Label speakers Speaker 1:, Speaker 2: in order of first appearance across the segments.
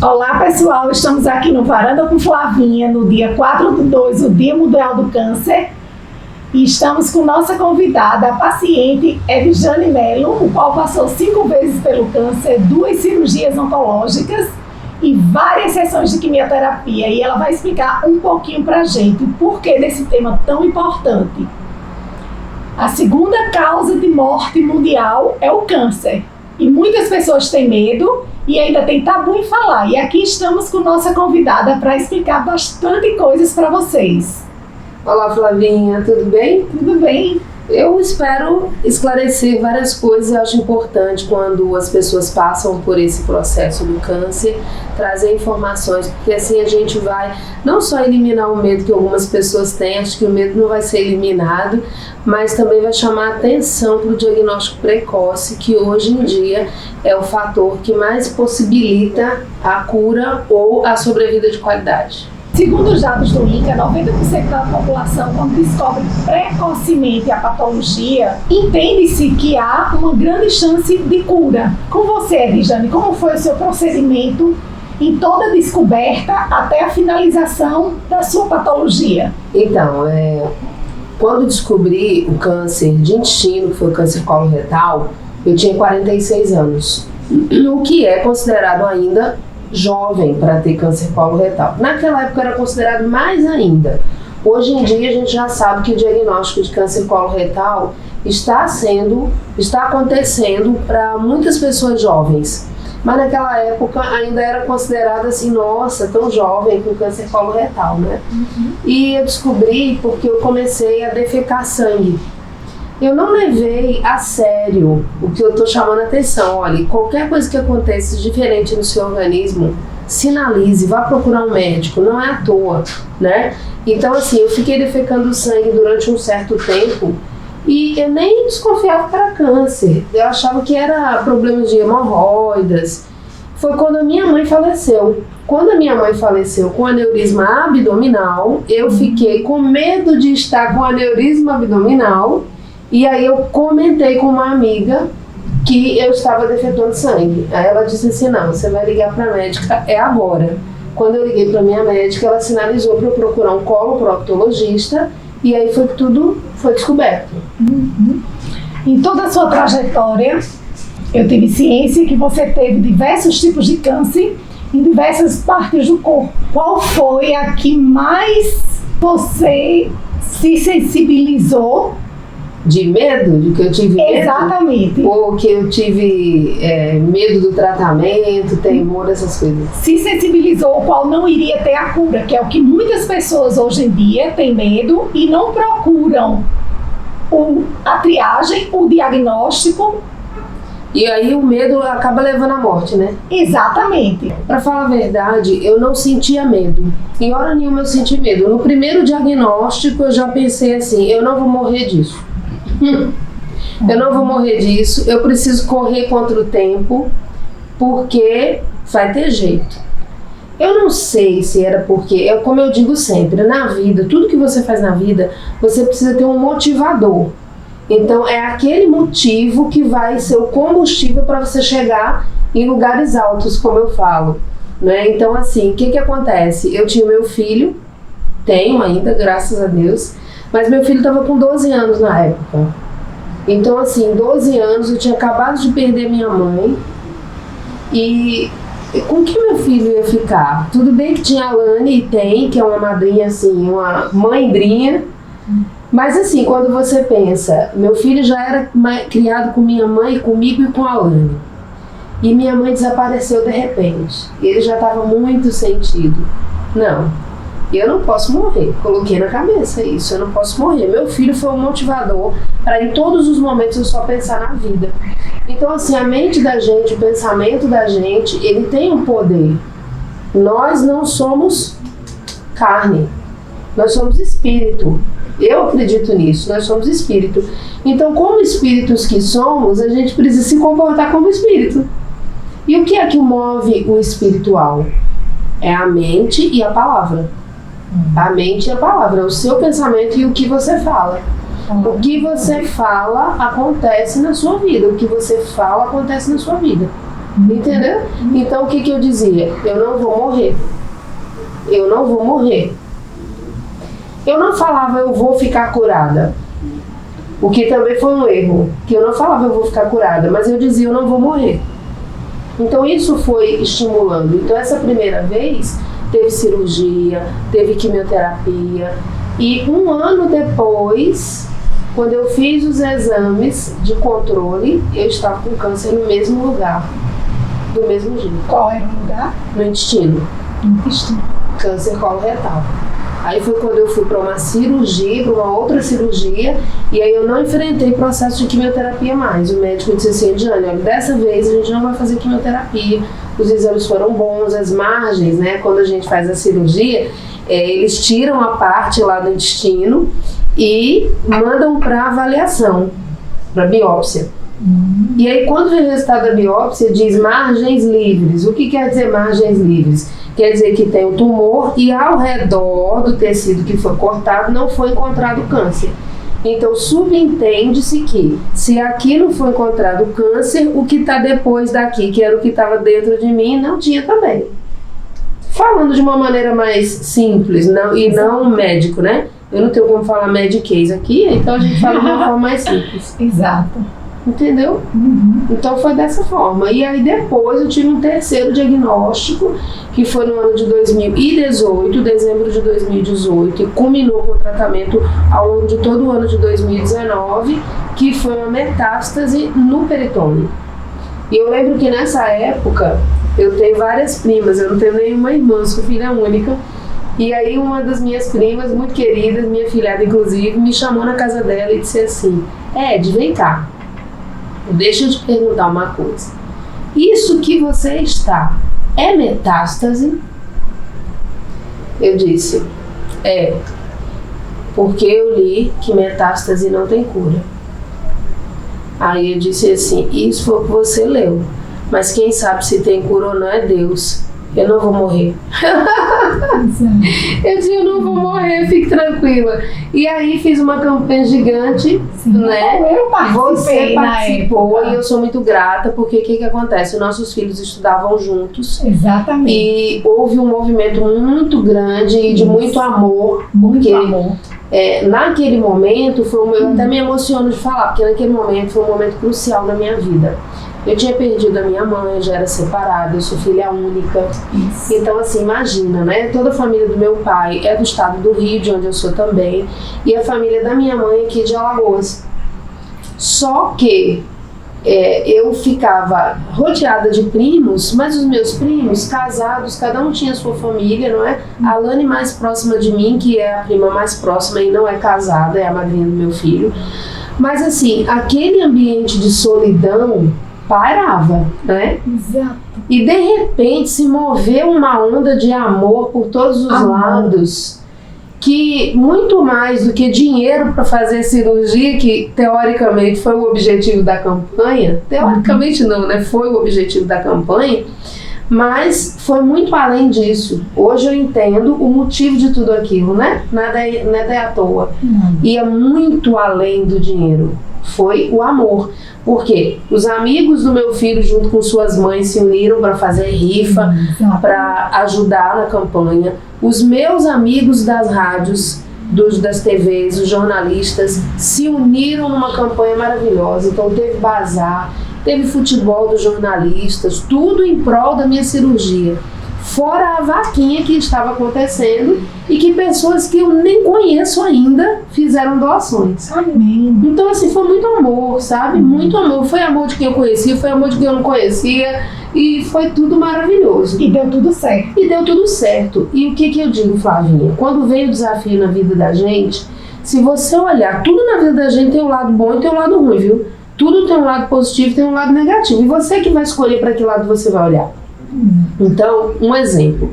Speaker 1: Olá pessoal, estamos aqui no Varanda com Flavinha, no dia 4/2, o Dia Mundial do Câncer. E estamos com nossa convidada, a paciente Edjane Melo, o qual passou 5 vezes pelo câncer, 2 cirurgias oncológicas e várias sessões de quimioterapia. E ela vai explicar um pouquinho pra gente o porquê desse tema tão importante. A segunda causa de morte mundial é o câncer. E muitas pessoas têm medo e ainda tem tabu em falar. E aqui estamos com nossa convidada para explicar bastante coisas para vocês.
Speaker 2: Olá, Flavinha, tudo bem?
Speaker 1: Tudo bem.
Speaker 2: Eu espero esclarecer várias coisas. Eu acho importante quando as pessoas passam por esse processo do câncer, trazer informações, porque assim a gente vai não só eliminar o medo que algumas pessoas têm, acho que o medo não vai ser eliminado, mas também vai chamar a atenção para o diagnóstico precoce, que hoje em dia é o fator que mais possibilita a cura ou a sobrevida de qualidade.
Speaker 1: Segundo os dados do INCA, 90% da população, quando descobre precocemente a patologia, entende-se que há uma grande chance de cura. Com você, Edjane, como foi o seu procedimento em toda a descoberta até a finalização da sua patologia?
Speaker 2: Então, quando descobri o câncer de intestino, que foi o câncer coloretal, eu tinha 46 anos, o que é considerado ainda jovem para ter câncer coloretal. Naquela época era considerado mais ainda. Hoje em dia a gente já sabe que o diagnóstico de câncer coloretal está acontecendo para muitas pessoas jovens. Mas naquela época ainda era considerado assim, nossa, tão jovem com câncer coloretal, né? E eu descobri porque eu comecei a defecar sangue. Eu não levei a sério o que eu estou chamando a atenção. Olha, qualquer coisa que aconteça diferente no seu organismo, sinalize, vá procurar um médico, não é à toa, né? Então assim, eu fiquei defecando sangue durante um certo tempo e eu nem desconfiava que era câncer. Eu achava que era problemas de hemorroidas. Foi quando a minha mãe faleceu. Quando a minha mãe faleceu com aneurisma abdominal, eu fiquei com medo de estar com aneurisma abdominal. E aí eu comentei com uma amiga que eu estava defecando sangue. Aí ela disse assim, não, você vai ligar para a médica, é agora. Quando eu liguei para minha médica, ela sinalizou para eu procurar um coloproctologista e aí foi que tudo foi descoberto.
Speaker 1: Em toda a sua trajetória, eu tive ciência que você teve diversos tipos de câncer em diversas partes do corpo. Qual foi a que mais você se sensibilizou?
Speaker 2: De medo? De que eu tive medo?
Speaker 1: Exatamente.
Speaker 2: Ou que eu tive medo do tratamento, temor, essas coisas?
Speaker 1: Se sensibilizou o qual não iria ter a cura, que é o que muitas pessoas hoje em dia têm medo e não procuram a triagem, o diagnóstico.
Speaker 2: E aí o medo acaba levando à morte, né?
Speaker 1: Exatamente.
Speaker 2: Pra falar a verdade, eu não sentia medo. Em hora nenhuma eu senti medo. No primeiro diagnóstico eu já pensei assim, eu não vou morrer disso. Eu não vou morrer disso, eu preciso correr contra o tempo, porque vai ter jeito. Eu não sei se era porque, como eu digo sempre, na vida, tudo que você faz na vida, você precisa ter um motivador. Então é aquele motivo que vai ser o combustível para você chegar em lugares altos, como eu falo, né? Então assim, o que acontece? Eu tinha meu filho, tenho ainda, graças a Deus, mas meu filho estava com 12 anos na época. Então assim, 12 anos, eu tinha acabado de perder minha mãe. E com que meu filho ia ficar? Tudo bem que tinha a Lani, e tem, que é uma madrinha assim, uma mãedrinha. Mas assim, quando você pensa, meu filho já era criado com minha mãe, comigo e com a Lani. E minha mãe desapareceu de repente. E ele já estava muito sentido. Não, eu não posso morrer. Coloquei na cabeça isso, eu não posso morrer. Meu filho foi um motivador para em todos os momentos eu só pensar na vida. Então assim, a mente da gente, o pensamento da gente, ele tem um poder. Nós não somos carne, nós somos espírito. Eu acredito nisso, nós somos espírito. Então, como espíritos que somos, a gente precisa se comportar como espírito. E o que é que move o espiritual? É a mente e a palavra. A mente e a palavra, o seu pensamento e o que você fala. O que você fala acontece na sua vida. O que você fala acontece na sua vida. Entendeu? Então o que eu dizia? Eu não vou morrer. Eu não vou morrer. Eu não falava eu vou ficar curada. O que também foi um erro. Que eu não falava eu vou ficar curada, mas eu dizia eu não vou morrer. Então isso foi estimulando. Então essa primeira vez teve cirurgia, teve quimioterapia. E um ano depois, quando eu fiz os exames de controle, eu estava com câncer no mesmo lugar. Do mesmo jeito.
Speaker 1: Qual era o lugar?
Speaker 2: No intestino. Câncer coloretal. Aí foi quando eu fui para uma cirurgia, para uma outra cirurgia, e aí eu não enfrentei processo de quimioterapia mais. O médico disse assim, Jane, olha, dessa vez a gente não vai fazer quimioterapia, os exames foram bons, as margens, né, quando a gente faz a cirurgia, eles tiram a parte lá do intestino e mandam para avaliação, para biópsia. E aí quando vem o resultado da biópsia diz margens livres. O que quer dizer margens livres? Quer dizer que tem o tumor e ao redor do tecido que foi cortado não foi encontrado câncer. Então subentende-se que se aqui não foi encontrado câncer, o que está depois daqui, que era o que estava dentro de mim, não tinha também. Falando de uma maneira mais simples, não médico, né? Eu não tenho como falar mediquês aqui, então a gente fala de uma forma mais simples.
Speaker 1: Exato.
Speaker 2: Entendeu? Então foi dessa forma. E aí depois eu tive um terceiro diagnóstico, que foi no ano de 2018, dezembro de 2018, e culminou com o tratamento ao longo de todo o ano de 2019, que foi uma metástase no peritônio. E eu lembro que nessa época eu tenho várias primas, eu não tenho nenhuma irmã, sou filha única. E aí uma das minhas primas, muito queridas, minha filhada inclusive, me chamou na casa dela e disse assim, Ed, vem cá. Deixa eu te perguntar uma coisa. Isso que você está é metástase? Eu disse, porque eu li que metástase não tem cura. Aí eu disse assim, isso foi o que você leu, mas quem sabe se tem cura ou não é Deus. Eu não vou morrer. Eu disse, eu não vou morrer, fique tranquila. E aí fiz uma campanha gigante, né?
Speaker 1: Eu
Speaker 2: Você participou e eu sou muito grata, porque o que acontece? Nossos filhos estudavam juntos.
Speaker 1: Exatamente.
Speaker 2: E houve um movimento muito grande e de muito amor.
Speaker 1: Muito amor.
Speaker 2: Naquele momento, eu até me emociono de falar, porque naquele momento foi um momento crucial na minha vida. Eu tinha perdido a minha mãe, já era separada, eu sou filha única. Isso. Então, assim, imagina, né? Toda a família do meu pai é do estado do Rio, de onde eu sou também, e a família da minha mãe aqui de Alagoas. Só que eu ficava rodeada de primos, mas os meus primos, casados, cada um tinha sua família, não é? A Alane mais próxima de mim, que é a prima mais próxima e não é casada, é a madrinha do meu filho. Mas, assim, aquele ambiente de solidão parava, né?
Speaker 1: Exato.
Speaker 2: E de repente se moveu uma onda de amor por todos os lados, que muito mais do que dinheiro para fazer cirurgia, que teoricamente foi o objetivo da campanha, teoricamente não, né? Foi o objetivo da campanha, mas foi muito além disso. Hoje eu entendo o motivo de tudo aquilo, né? Nada é à toa. Ia muito além do dinheiro. Foi o amor. Porque os amigos do meu filho, junto com suas mães, se uniram para fazer rifa, para ajudar na campanha. Os meus amigos das rádios, das TVs, os jornalistas, se uniram numa campanha maravilhosa. Então teve bazar, teve futebol dos jornalistas, tudo em prol da minha cirurgia. Fora a vaquinha que estava acontecendo e que pessoas que eu nem conheço ainda fizeram doações.
Speaker 1: Amém.
Speaker 2: Então, assim, foi muito amor, sabe? Muito amor. Foi amor de quem eu conhecia, foi amor de quem eu não conhecia e foi tudo maravilhoso.
Speaker 1: E deu tudo certo.
Speaker 2: E deu tudo certo. E o que eu digo, Flavinha? Quando vem o desafio na vida da gente, se você olhar, tudo na vida da gente tem um lado bom e tem um lado ruim, viu? Tudo tem um lado positivo e tem um lado negativo. E você que vai escolher para que lado você vai olhar. Então, um exemplo.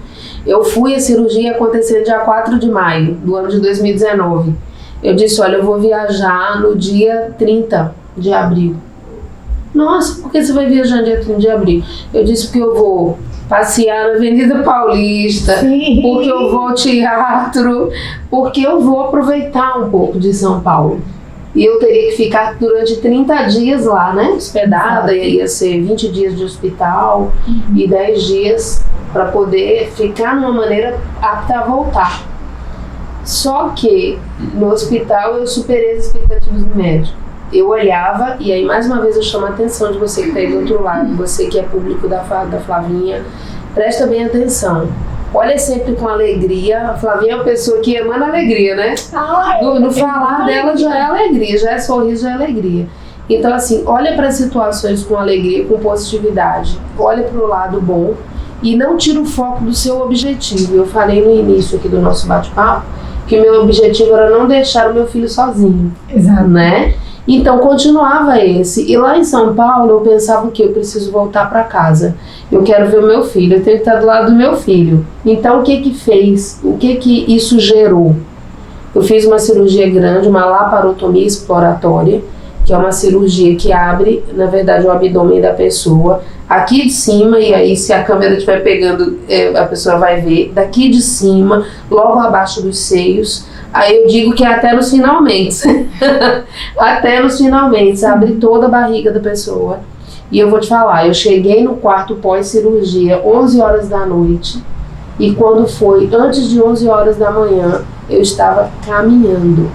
Speaker 2: Eu fui a cirurgia acontecer dia 4 de maio do ano de 2019. Eu disse, olha, eu vou viajar no dia 30 de abril. Nossa, por que você vai viajar no dia 30 de abril? Eu disse, porque eu vou passear na Avenida Paulista,
Speaker 1: Sim.
Speaker 2: Porque eu vou ao teatro, porque eu vou aproveitar um pouco de São Paulo. E eu teria que ficar durante 30 dias lá, né? Hospedada, e ia ser 20 dias de hospital e 10 dias para poder ficar numa maneira apta a voltar. Só que no hospital eu superei as expectativas do médico. Eu olhava, e aí mais uma vez eu chamo a atenção de você que está aí do outro lado, você que é público da Flavinha, presta bem atenção. Olha sempre com alegria. A Flavinha é uma pessoa que emana alegria, né? No falar dela já é alegria, já é sorriso, já é alegria. Então, assim, olha para as situações com alegria, com positividade. Olha para o lado bom e não tira o foco do seu objetivo. Eu falei no início aqui do nosso bate-papo que o meu objetivo era não deixar o meu filho sozinho.
Speaker 1: Exato.
Speaker 2: Né? Então continuava esse. E lá em São Paulo eu pensava que eu preciso voltar para casa. Eu quero ver o meu filho, eu tenho que estar do lado do meu filho. Então o que fez? O que isso gerou? Eu fiz uma cirurgia grande, uma laparotomia exploratória, que é uma cirurgia que abre, na verdade, o abdômen da pessoa aqui de cima, e aí se a câmera estiver pegando, a pessoa vai ver, daqui de cima, logo abaixo dos seios. Aí eu digo que é até nos finalmente. Até nos finalmente, abre toda a barriga da pessoa. E eu vou te falar, eu cheguei no quarto pós-cirurgia 11 horas da noite, e quando foi antes de 11 horas da manhã, eu estava caminhando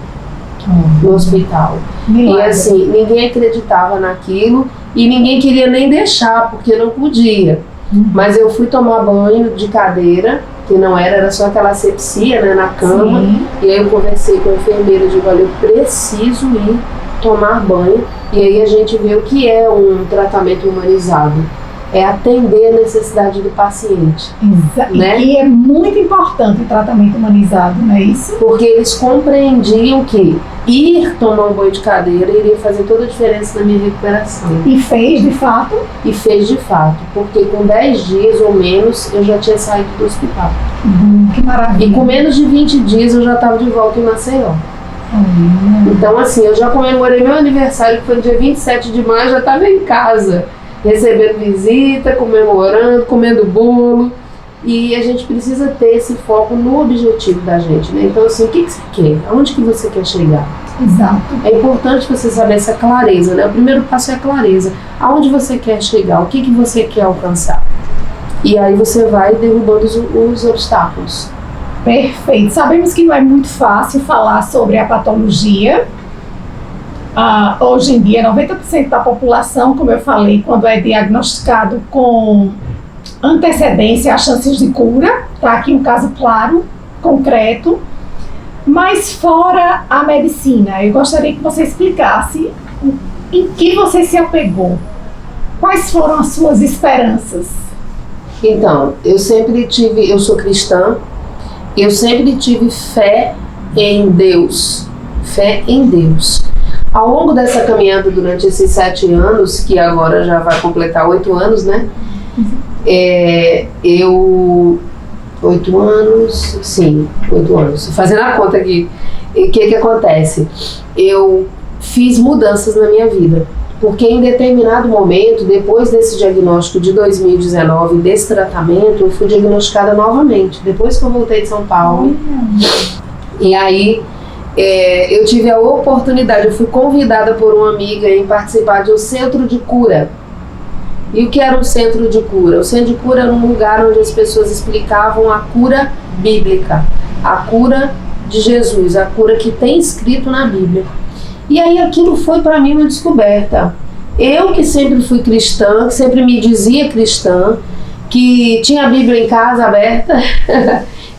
Speaker 2: no hospital. E assim, ninguém acreditava naquilo e ninguém queria nem deixar, porque não podia. Mas eu fui tomar banho de cadeira, que não era só aquela asepsia, né, na cama.
Speaker 1: Sim.
Speaker 2: E aí eu conversei com a enfermeira e digo, olha, eu preciso ir tomar banho. E aí a gente vê o que é um tratamento humanizado. É atender a necessidade do paciente. Né?
Speaker 1: E é muito importante o tratamento humanizado, não é isso?
Speaker 2: Porque eles compreendiam que ir tomar um banho de cadeira iria fazer toda a diferença na minha recuperação.
Speaker 1: E fez de fato?
Speaker 2: E fez de fato, porque com 10 dias ou menos eu já tinha saído do hospital.
Speaker 1: Que maravilha.
Speaker 2: E com menos de 20 dias eu já estava de volta em Maceió. Então assim, eu já comemorei meu aniversário, que foi no dia 27 de maio, já estava em casa, recebendo visita, comemorando, comendo bolo. E a gente precisa ter esse foco no objetivo da gente, né? Então assim, o que você quer? Aonde que você quer chegar?
Speaker 1: Exato.
Speaker 2: É importante você saber essa clareza, né? O primeiro passo é a clareza. Aonde você quer chegar? O que você quer alcançar? E aí você vai derrubando os obstáculos.
Speaker 1: Perfeito. Sabemos que não é muito fácil falar sobre a patologia. Hoje em dia, 90% da população, como eu falei, quando é diagnosticado com antecedência, há chances de cura. Está aqui um caso claro, concreto. Mas fora a medicina, eu gostaria que você explicasse em que você se apegou. Quais foram as suas esperanças?
Speaker 2: Então, eu sou cristã, eu sempre tive fé em Deus. Fé em Deus. Ao longo dessa caminhada, durante esses 7 anos, que agora já vai completar 8 anos, né? 8 anos, sim, 8 anos. Fazendo a conta aqui. E o que acontece? Eu fiz mudanças na minha vida. Porque em determinado momento, depois desse diagnóstico de 2019, desse tratamento, eu fui diagnosticada novamente. Depois que eu voltei de São Paulo. E aí, eu tive a oportunidade, eu fui convidada por uma amiga em participar de um centro de cura. E o que era um centro de cura? O centro de cura era um lugar onde as pessoas explicavam a cura bíblica, a cura de Jesus, a cura que tem escrito na Bíblia. E aí aquilo foi para mim uma descoberta. Eu que sempre fui cristã, que sempre me dizia cristã, que tinha a Bíblia em casa aberta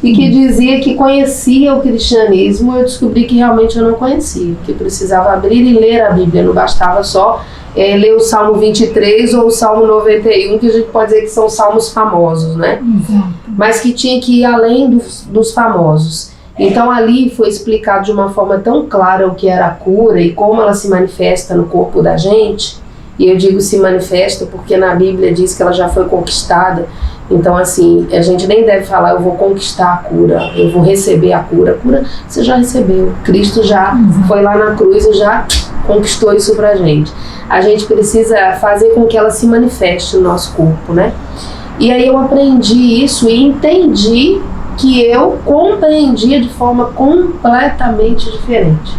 Speaker 2: e que dizia que conhecia o cristianismo, eu descobri que realmente eu não conhecia, que precisava abrir e ler a Bíblia, não bastava só ler o Salmo 23 ou o Salmo 91, que a gente pode dizer que são salmos famosos, né?
Speaker 1: Exato.
Speaker 2: Mas que tinha que ir além dos famosos. Então ali foi explicado de uma forma tão clara o que era a cura e como ela se manifesta no corpo da gente. E eu digo se manifesta porque na Bíblia diz que ela já foi conquistada. Então assim, a gente nem deve falar eu vou conquistar a cura, eu vou receber a cura. A cura você já recebeu, Cristo já foi lá na cruz e já conquistou isso pra gente. A gente precisa fazer com que ela se manifeste no nosso corpo, né? E aí eu aprendi isso e entendi que eu compreendia de forma completamente diferente.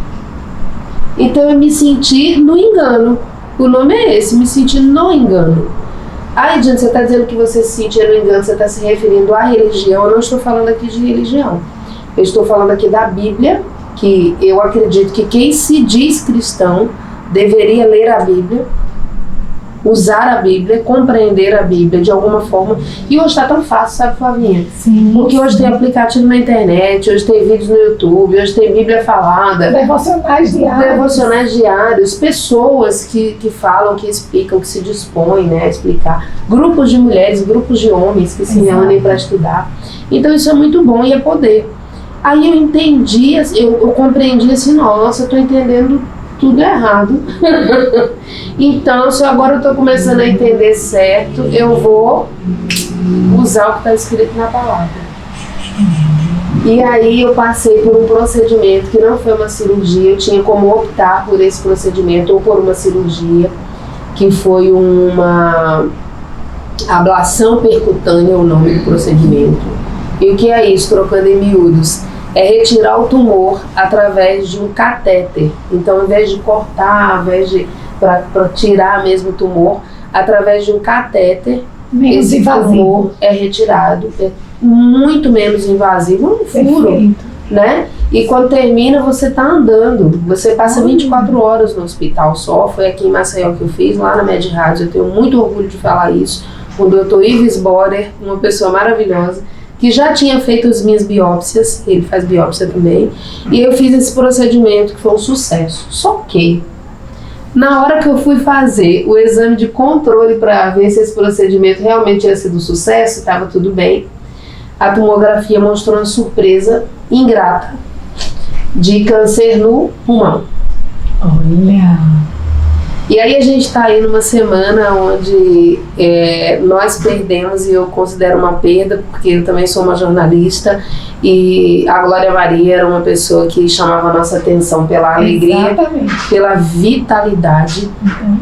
Speaker 2: Então eu me senti no engano. O nome é esse, me senti no engano. Ai, Diana, você está dizendo que você se sentia no engano, você está se referindo à religião. Eu não estou falando aqui de religião. Eu estou falando aqui da Bíblia, que eu acredito que quem se diz cristão deveria ler a Bíblia, usar a Bíblia, compreender a Bíblia de alguma forma. E hoje está tão fácil, sabe, Flavinha?
Speaker 1: Sim.
Speaker 2: Porque hoje tem aplicativo na internet, hoje tem vídeos no YouTube, hoje tem Bíblia falada.
Speaker 1: Devocionais
Speaker 2: diários, pessoas que falam, que explicam, que se dispõem, né, a explicar. Grupos de mulheres, grupos de homens que se reúnem para estudar. Então isso é muito bom e é poder. Aí eu entendi, eu compreendi assim, nossa, eu estou entendendo tudo errado. Então, se agora eu estou começando a entender certo, eu vou usar o que está escrito na palavra. E aí eu passei por um procedimento que não foi uma cirurgia, eu tinha como optar por esse procedimento ou por uma cirurgia, que foi uma ablação percutânea, é o nome do procedimento. E o que é isso, trocando em miúdos? É retirar o tumor através de um catéter. Então, ao invés de cortar, ao invés de para tirar mesmo o tumor, através de um catéter, esse tumor é retirado. É muito menos invasivo, um furo, né? E quando termina, você está andando. Você passa 24 horas no hospital só. Foi aqui em Maceió que eu fiz, lá na Med Rádio. Eu tenho muito orgulho de falar isso. O Dr. Ives Borer, uma pessoa maravilhosa, que já tinha feito as minhas biópsias, ele faz biópsia também, e eu fiz esse procedimento que foi um sucesso. Só que, na hora que eu fui fazer o exame de controle para ver se esse procedimento realmente tinha sido um sucesso, estava tudo bem, a tomografia mostrou uma surpresa ingrata de câncer no pulmão.
Speaker 1: Olha!
Speaker 2: E aí a gente está aí numa semana onde nós perdemos, e eu considero uma perda, porque eu também sou uma jornalista, e a Glória Maria era uma pessoa que chamava a nossa atenção pela alegria, pela vitalidade,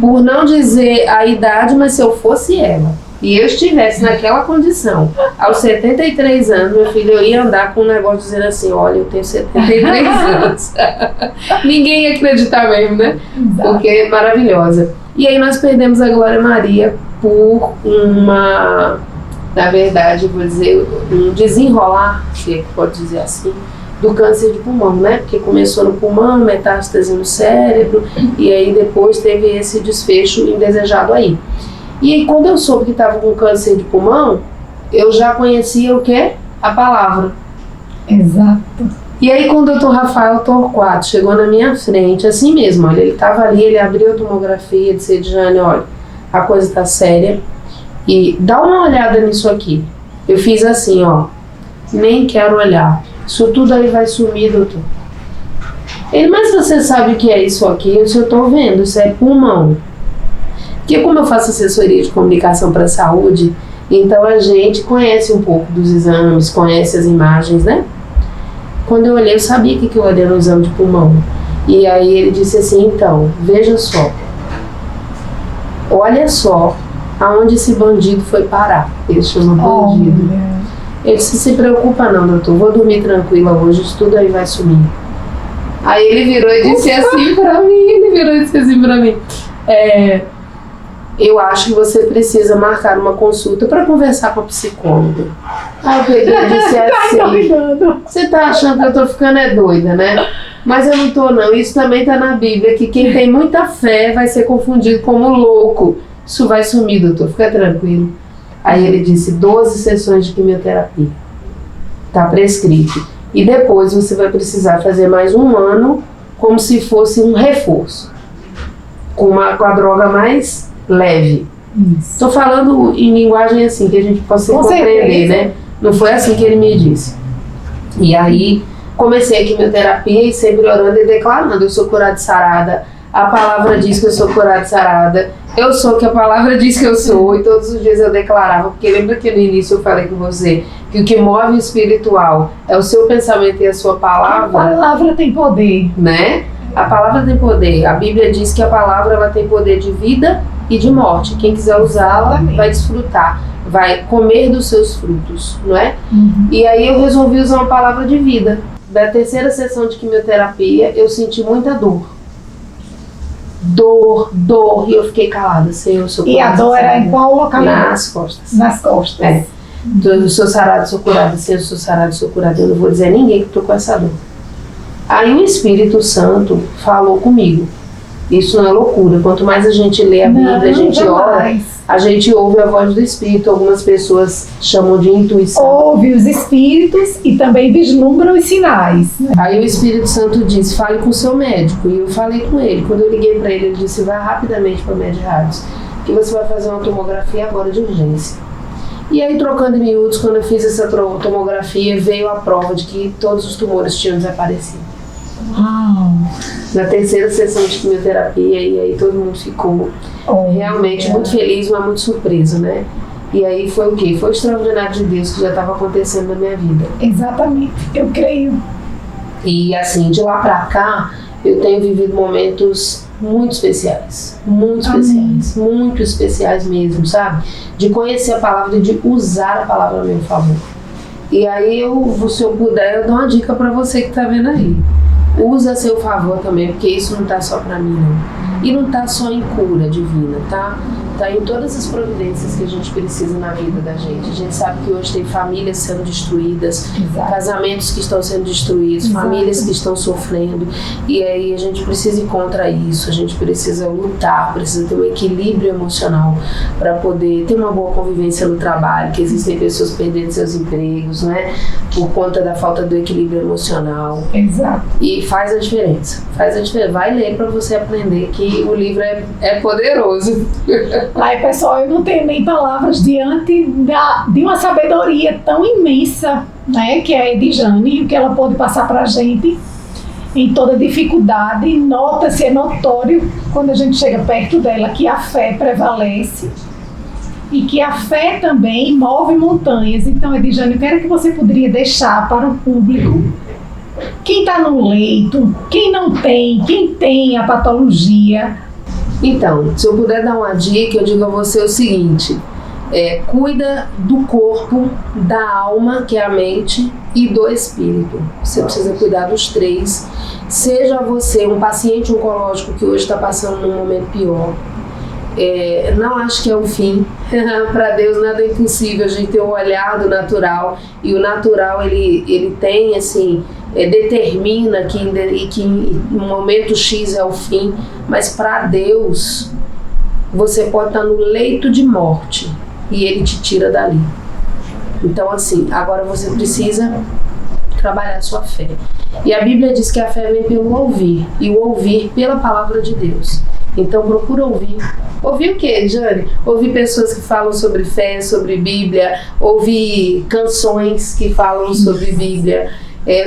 Speaker 2: por não dizer a idade, mas se eu fosse ela, e eu estivesse naquela condição, aos 73 anos, meu filho, eu ia andar com um negócio dizendo assim, olha, eu tenho 73 anos. Ninguém ia acreditar mesmo, né?
Speaker 1: Exato.
Speaker 2: Porque é maravilhosa. E aí nós perdemos a Glória Maria por uma, na verdade, vou dizer, um desenrolar, se pode dizer assim, do câncer de pulmão, né? Porque começou no pulmão, metástase no cérebro, e aí depois teve esse desfecho indesejado aí. E aí, quando eu soube que estava com câncer de pulmão, eu já conhecia o quê? A palavra.
Speaker 1: Exato.
Speaker 2: E aí, quando o Dr. Rafael Torquato chegou na minha frente, assim mesmo, olha, ele estava ali, ele abriu a tomografia e disse, Jane, olha, a coisa está séria e dá uma olhada nisso aqui. Eu fiz assim, ó, nem quero olhar. Isso tudo aí vai sumir, doutor. Ele, mas você sabe o que é isso aqui? Eu disse, eu estou vendo, isso é pulmão. Porque como eu faço assessoria de comunicação para a saúde, então a gente conhece um pouco dos exames, conhece as imagens, né? Quando eu olhei, eu sabia que eu olhei no exame de pulmão. E aí ele disse assim, então, veja só, olha só aonde esse bandido foi parar. Ele chama bandido. Ele disse, se preocupa não, doutor, vou dormir tranquila hoje, isso tudo aí vai sumir. Aí ele virou e disse assim pra mim, eu acho que você precisa marcar uma consulta para conversar com a psicóloga. Aí eu peguei e disse assim, você tá achando que eu tô ficando doida, né? Mas eu não tô não, isso também tá na Bíblia, que quem tem muita fé vai ser confundido como louco. Isso vai sumir, doutor, fica tranquilo. Aí ele disse, 12 sessões de quimioterapia. Tá prescrito. E depois você vai precisar fazer mais um ano, como se fosse um reforço. Com a droga mais leve. Estou falando em linguagem assim, que a gente possa compreender, né? Não foi assim que ele me disse. E aí, comecei a quimioterapia e sempre orando e declarando, eu sou curada e sarada, a palavra diz que eu sou curada e sarada, eu sou o que a palavra diz que eu sou, e todos os dias eu declarava, porque lembra que no início eu falei com você, que o que move o espiritual é o seu pensamento e a sua palavra.
Speaker 1: A palavra tem poder.
Speaker 2: Né? A palavra tem poder. A Bíblia diz que a palavra ela tem poder de vida e de morte. Quem quiser usá-la vai desfrutar, vai comer dos seus frutos, não é? E aí eu resolvi usar uma palavra de vida. Da terceira sessão de quimioterapia, eu senti muita dor. dor, e eu fiquei calada, Senhor, eu sou curada.
Speaker 1: E a dor era em qual local?
Speaker 2: Nas costas.
Speaker 1: Nas costas.
Speaker 2: É. Eu sou sarada, sou curada, Senhor, eu sou sarada, sou curada. Eu não vou dizer a ninguém que estou com essa dor. Aí o Espírito Santo falou comigo. Isso não é loucura. Quanto mais a gente lê a Bíblia, a gente ora, a gente ouve a voz do Espírito. Algumas pessoas chamam de intuição.
Speaker 1: Ouve os Espíritos e também vislumbra os sinais.
Speaker 2: Aí o Espírito Santo disse, fale com o seu médico. E eu falei com ele. Quando eu liguei para ele, ele disse, vai rapidamente para o Med Radios, que você vai fazer uma tomografia agora de urgência. E aí, trocando em miúdos, quando eu fiz essa tomografia, veio a prova de que todos os tumores tinham desaparecido. Na terceira sessão de quimioterapia, e aí todo mundo ficou realmente muito feliz, mas muito surpreso, né? E aí foi o quê? Foi o extraordinário de Deus que já estava acontecendo na minha vida.
Speaker 1: Exatamente, eu creio.
Speaker 2: E assim, de lá pra cá, eu tenho vivido momentos muito especiais, muito especiais mesmo, sabe? De conhecer a palavra e de usar a palavra a meu favor. E aí, se eu puder, eu dou uma dica pra você que tá vendo aí. Usa a seu favor também, porque isso não tá só pra mim, não. E não tá só em cura divina, tá? Tá em todas as providências que a gente precisa na vida da gente. A gente sabe que hoje tem famílias sendo destruídas, casamentos que estão sendo destruídos, famílias que estão sofrendo. E aí a gente precisa ir contra isso, a gente precisa lutar, precisa ter um equilíbrio emocional para poder ter uma boa convivência no trabalho, que existem pessoas perdendo seus empregos, né? Por conta da falta do equilíbrio emocional.
Speaker 1: Exato.
Speaker 2: E faz a diferença. Vai ler para você aprender que o livro é poderoso.
Speaker 1: Ai, pessoal, eu não tenho nem palavras diante de uma sabedoria tão imensa, né, que é a Edjane, e o que ela pode passar para a gente em toda dificuldade. Nota-se, é notório, quando a gente chega perto dela, que a fé prevalece e que a fé também move montanhas. Então, Edjane, eu quero que você poderia deixar para o público, quem está no leito, quem não tem, quem tem a patologia.
Speaker 2: Então, se eu puder dar uma dica, eu digo a você o seguinte: cuida do corpo, da alma, que é a mente, e do espírito. Você precisa cuidar dos três. Seja você um paciente oncológico que hoje está passando num momento pior, não acho que é um fim. Para Deus nada é impossível. A gente tem o olhar do natural, e o natural ele tem assim, determina que em momento X é o fim, mas para Deus você pode estar no leito de morte e Ele te tira dali. Então assim, agora você precisa trabalhar a sua fé. E a Bíblia diz que a fé vem pelo ouvir, e o ouvir pela palavra de Deus. Então procura ouvir. Ouvir o quê, Jane? Ouvir pessoas que falam sobre fé, sobre Bíblia, ouvir canções que falam sobre Bíblia,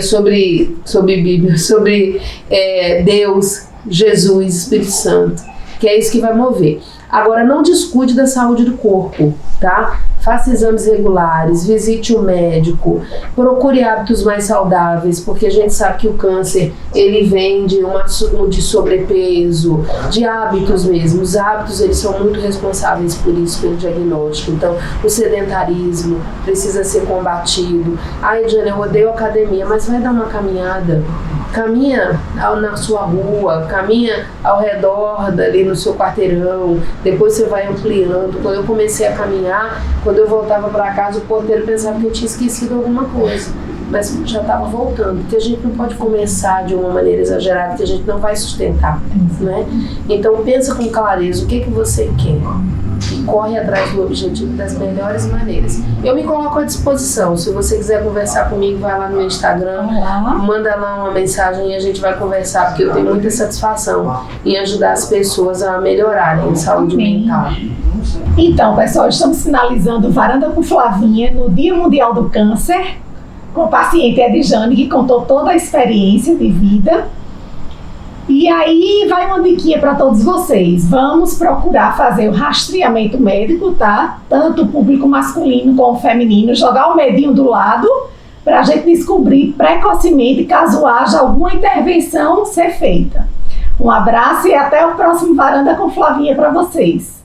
Speaker 2: sobre Bíblia, sobre Deus, Jesus, Espírito Santo, que é isso que vai mover. Agora, não descuide da saúde do corpo, tá? Faça exames regulares, visite o médico, procure hábitos mais saudáveis, porque a gente sabe que o câncer, ele vem de sobrepeso, de hábitos mesmo. Os hábitos, eles são muito responsáveis por isso, pelo diagnóstico. Então, o sedentarismo precisa ser combatido. Ai, Jane, eu odeio academia, mas vai dar uma caminhada. Caminha na sua rua, caminha ao redor dali no seu quarteirão, depois você vai ampliando. Quando eu comecei a caminhar, quando eu voltava para casa, o porteiro pensava que eu tinha esquecido alguma coisa, mas já estava voltando, porque a gente não pode começar de uma maneira exagerada que a gente não vai sustentar, né? Então pensa com clareza o que você quer e corre atrás do objetivo das melhores maneiras. Eu me coloco à disposição. Se você quiser conversar comigo, vai lá no meu Instagram, manda lá uma mensagem e a gente vai conversar, porque eu tenho muita satisfação em ajudar as pessoas a melhorarem a saúde mental.
Speaker 1: Então, pessoal, estamos finalizando Varanda com Flavinha no Dia Mundial do Câncer, com a paciente Edjane, que contou toda a experiência de vida. E aí vai uma diquinha para todos vocês. Vamos procurar fazer o rastreamento médico, tá? Tanto o público masculino como o feminino, jogar o medinho do lado para a gente descobrir precocemente caso haja alguma intervenção ser feita. Um abraço e até o próximo Varanda com Flavinha para vocês.